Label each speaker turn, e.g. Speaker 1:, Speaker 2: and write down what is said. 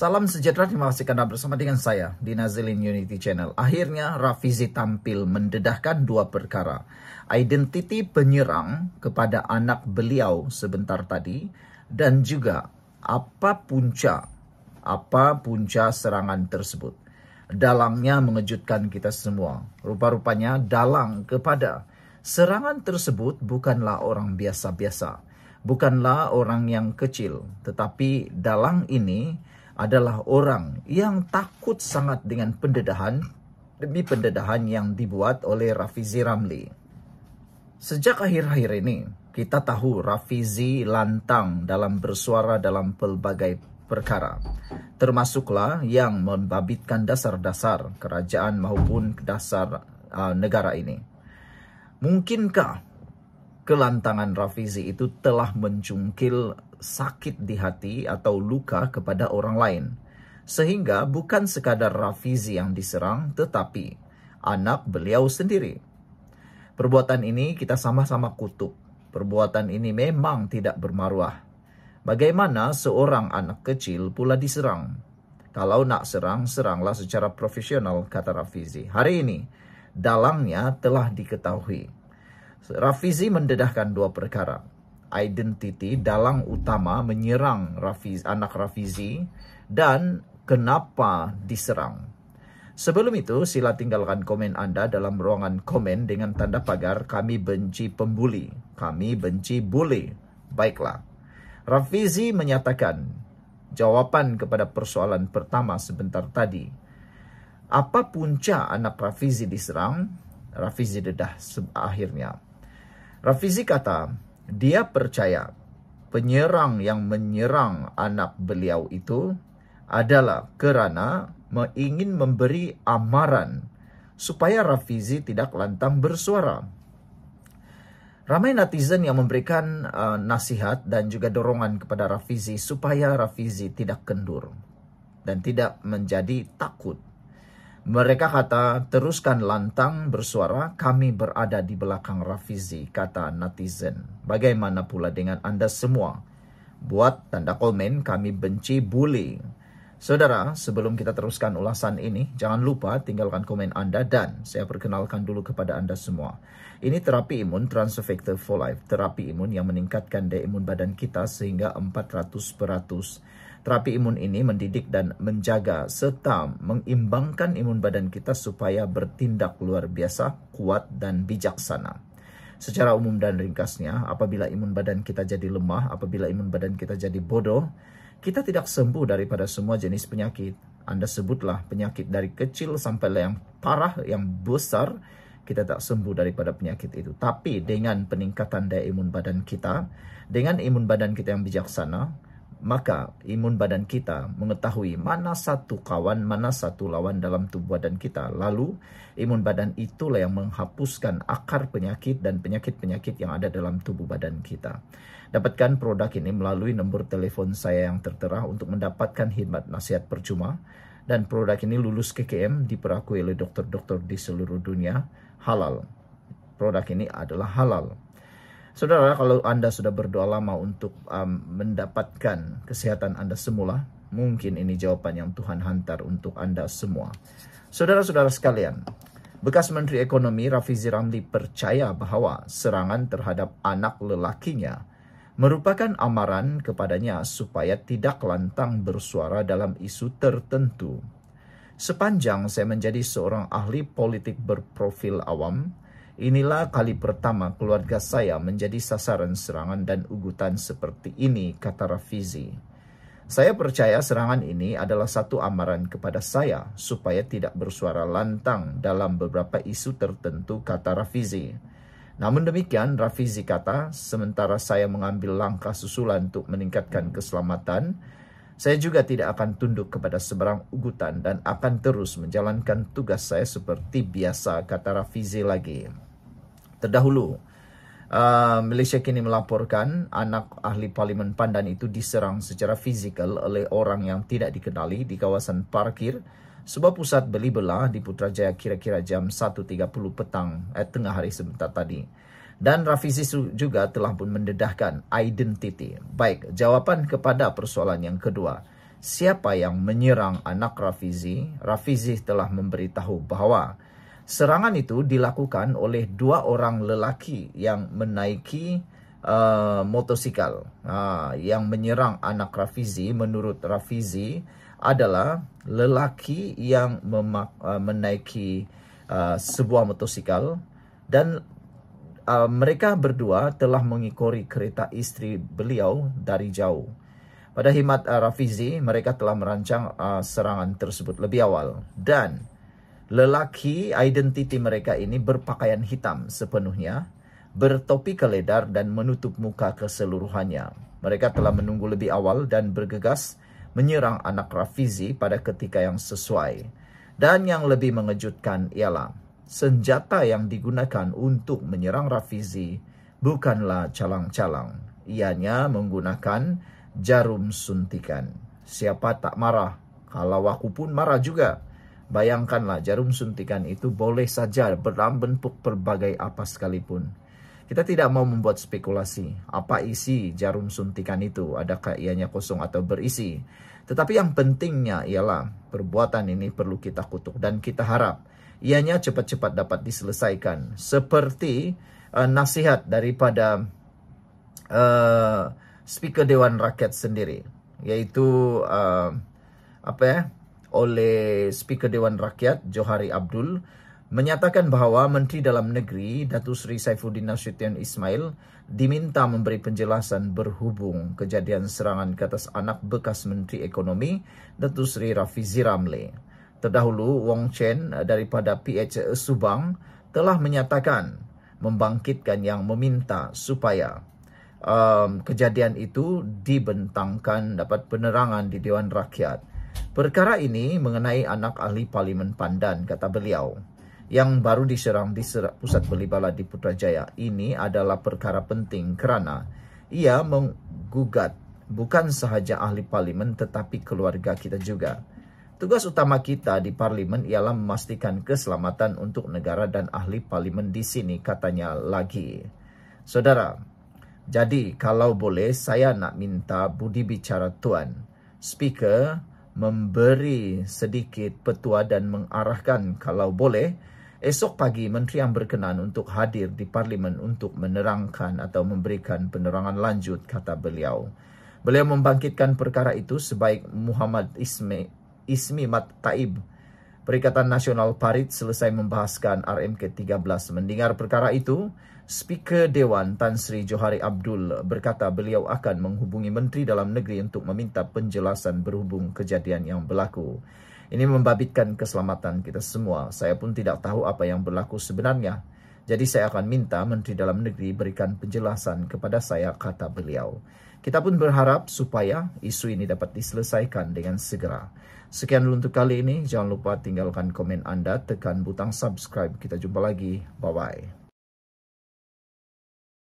Speaker 1: Salam sejahtera, terima kasih karena bersama dengan saya di Nazilin Unity Channel. Akhirnya Rafizi tampil mendedahkan dua perkara. Identiti penyerang kepada anak beliau sebentar tadi, dan juga apa punca serangan tersebut. Dalangnya mengejutkan kita semua. Rupa-rupanya dalang kepada serangan tersebut bukanlah orang biasa-biasa. Bukanlah orang yang kecil, tetapi dalang ini adalah orang yang takut sangat dengan pendedahan demi pendedahan yang dibuat oleh Rafizi Ramli. Sejak akhir-akhir ini, kita tahu Rafizi lantang dalam bersuara dalam pelbagai perkara, termasuklah yang membabitkan dasar-dasar kerajaan maupun dasar negara ini. Mungkinkah kelantangan Rafizi itu telah mencungkil sakit di hati atau luka kepada orang lain, sehingga bukan sekadar Rafizi yang diserang, tetapi anak beliau sendiri. Perbuatan ini kita sama-sama kutuk. Perbuatan ini memang tidak bermaruah. Bagaimana seorang anak kecil pula diserang? Kalau nak serang, seranglah secara profesional, kata Rafizi. Hari ini, dalangnya telah diketahui. Rafizi mendedahkan dua perkara. Identiti dalang utama menyerang anak Rafizi, dan kenapa diserang. Sebelum itu, sila tinggalkan komen Anda dalam ruangan komen dengan tanda pagar "Kami benci pembuli, kami benci bully". Baiklah, Rafizi menyatakan jawaban kepada persoalan pertama sebentar tadi. Apa punca anak Rafizi diserang? Rafizi dedah akhirnya. Rafizi kata, dia percaya penyerang yang menyerang anak beliau itu adalah kerana ingin memberi amaran supaya Rafizi tidak lantang bersuara. Ramai netizen yang memberikan nasihat dan juga dorongan kepada Rafizi supaya Rafizi tidak kendur dan tidak menjadi takut. Mereka kata, teruskan lantang bersuara, kami berada di belakang Rafizi, kata netizen. Bagaimana pula dengan Anda semua? Buat tanda komen, kami benci bully. Saudara, sebelum kita teruskan ulasan ini, jangan lupa tinggalkan komen Anda dan saya perkenalkan dulu kepada Anda semua. Ini terapi imun Transfector for Life, terapi imun yang meningkatkan daya imun badan kita sehingga 400%. Terapi imun ini mendidik dan menjaga serta mengimbangkan imun badan kita supaya bertindak luar biasa, kuat dan bijaksana. Secara umum dan ringkasnya, apabila imun badan kita jadi lemah, apabila imun badan kita jadi bodoh, kita tidak sembuh daripada semua jenis penyakit. Anda sebutlah penyakit dari kecil sampai yang parah, yang besar, kita tak sembuh daripada penyakit itu. Tapi dengan peningkatan daya imun badan kita, dengan imun badan kita yang bijaksana, maka imun badan kita mengetahui mana satu kawan, mana satu lawan dalam tubuh badan kita. Lalu imun badan itulah yang menghapuskan akar penyakit dan penyakit-penyakit yang ada dalam tubuh badan kita. Dapatkan produk ini melalui nombor telepon saya yang tertera untuk mendapatkan khidmat nasihat percuma. Dan produk ini lulus KKM, diperakui oleh dokter-dokter di seluruh dunia, halal. Produk ini adalah halal. Saudara, kalau Anda sudah berdoa lama untuk mendapatkan kesehatan Anda semula, mungkin ini jawaban yang Tuhan hantar untuk Anda semua. Saudara-saudara sekalian, bekas Menteri Ekonomi Rafizi Ramli percaya bahwa serangan terhadap anak lelakinya merupakan amaran kepadanya supaya tidak lantang bersuara dalam isu tertentu. Sepanjang saya menjadi seorang ahli politik berprofil awam, inilah kali pertama keluarga saya menjadi sasaran serangan dan ugutan seperti ini, kata Rafizi. Saya percaya serangan ini adalah satu amaran kepada saya supaya tidak bersuara lantang dalam beberapa isu tertentu, kata Rafizi. Namun demikian, Rafizi kata, sementara saya mengambil langkah susulan untuk meningkatkan keselamatan, saya juga tidak akan tunduk kepada seberang ugutan dan akan terus menjalankan tugas saya seperti biasa, kata Rafizi lagi. Terdahulu, Malaysia kini melaporkan anak ahli Parlimen Pandan itu diserang secara fizikal oleh orang yang tidak dikenali di kawasan parkir sebuah pusat beli belah di Putrajaya kira-kira jam 1.30 petang, tengah hari sebentar tadi. Dan Rafizi juga telah pun mendedahkan identiti. Baik, jawapan kepada persoalan yang kedua. siapa yang menyerang anak Rafizi. Rafizi telah memberitahu bahwa serangan itu dilakukan oleh 2 orang lelaki yang menaiki motosikal. Yang menyerang anak Rafizi menurut Rafizi adalah lelaki yang menaiki sebuah motosikal, dan mereka berdua telah mengikori kereta istri beliau dari jauh. Pada khidmat Rafizi, mereka telah merancang serangan tersebut lebih awal, dan lelaki identiti mereka ini berpakaian hitam sepenuhnya, bertopi keledar dan menutup muka keseluruhannya. Mereka telah menunggu lebih awal dan bergegas menyerang anak Rafizi pada ketika yang sesuai. Dan yang lebih mengejutkan ialah senjata yang digunakan untuk menyerang Rafizi bukanlah calang-calang. Ianya menggunakan jarum suntikan. Siapa tak marah? Kalau aku pun marah juga. Bayangkanlah, jarum suntikan itu boleh saja dalam bentuk berbagai apa sekalipun. Kita tidak mau membuat spekulasi apa isi jarum suntikan itu, adakah ianya kosong atau berisi. Tetapi yang pentingnya ialah perbuatan ini perlu kita kutuk, dan kita harap ianya cepat-cepat dapat diselesaikan. Seperti nasihat daripada Speaker Dewan Rakyat sendiri, yaitu oleh Speaker Dewan Rakyat Johari Abdul, menyatakan bahwa Menteri Dalam Negeri Datuk Seri Saifuddin Nasution Ismail diminta memberi penjelasan berhubung kejadian serangan ke atas anak bekas Menteri Ekonomi Datuk Seri Rafizi Ramli. Terdahulu, Wong Chen daripada PH Subang telah menyatakan membangkitkan yang meminta supaya kejadian itu dibentangkan dapat penerangan di Dewan Rakyat. Perkara ini mengenai anak ahli Parlimen Pandan, kata beliau, yang baru diserang di pusat beli bala di Putrajaya. Ini adalah perkara penting kerana ia menggugat bukan sahaja ahli parlimen tetapi keluarga kita juga. Tugas utama kita di parlimen ialah memastikan keselamatan untuk negara dan ahli parlimen di sini, katanya lagi. Saudara, jadi kalau boleh saya nak minta budi bicara Tuan Speaker memberi sedikit petua dan mengarahkan kalau boleh esok pagi menteri yang berkenan untuk hadir di parlimen untuk menerangkan atau memberikan penerangan lanjut, kata beliau. Beliau membangkitkan perkara itu sebaik Muhammad Ismi Mat Taib, Perikatan Nasional Parit, selesai membahaskan RMK 13. Mendengar perkara itu, Speaker Dewan Tan Sri Johari Abdul berkata beliau akan menghubungi Menteri Dalam Negeri untuk meminta penjelasan berhubung kejadian yang berlaku. Ini membabitkan keselamatan kita semua. Saya pun tidak tahu apa yang berlaku sebenarnya. Jadi saya akan minta Menteri Dalam Negeri berikan penjelasan kepada saya, kata beliau. Kita pun berharap supaya isu ini dapat diselesaikan dengan segera. Sekian dulu untuk kali ini. Jangan lupa tinggalkan komen anda, tekan butang subscribe. Kita jumpa lagi. Bye-bye.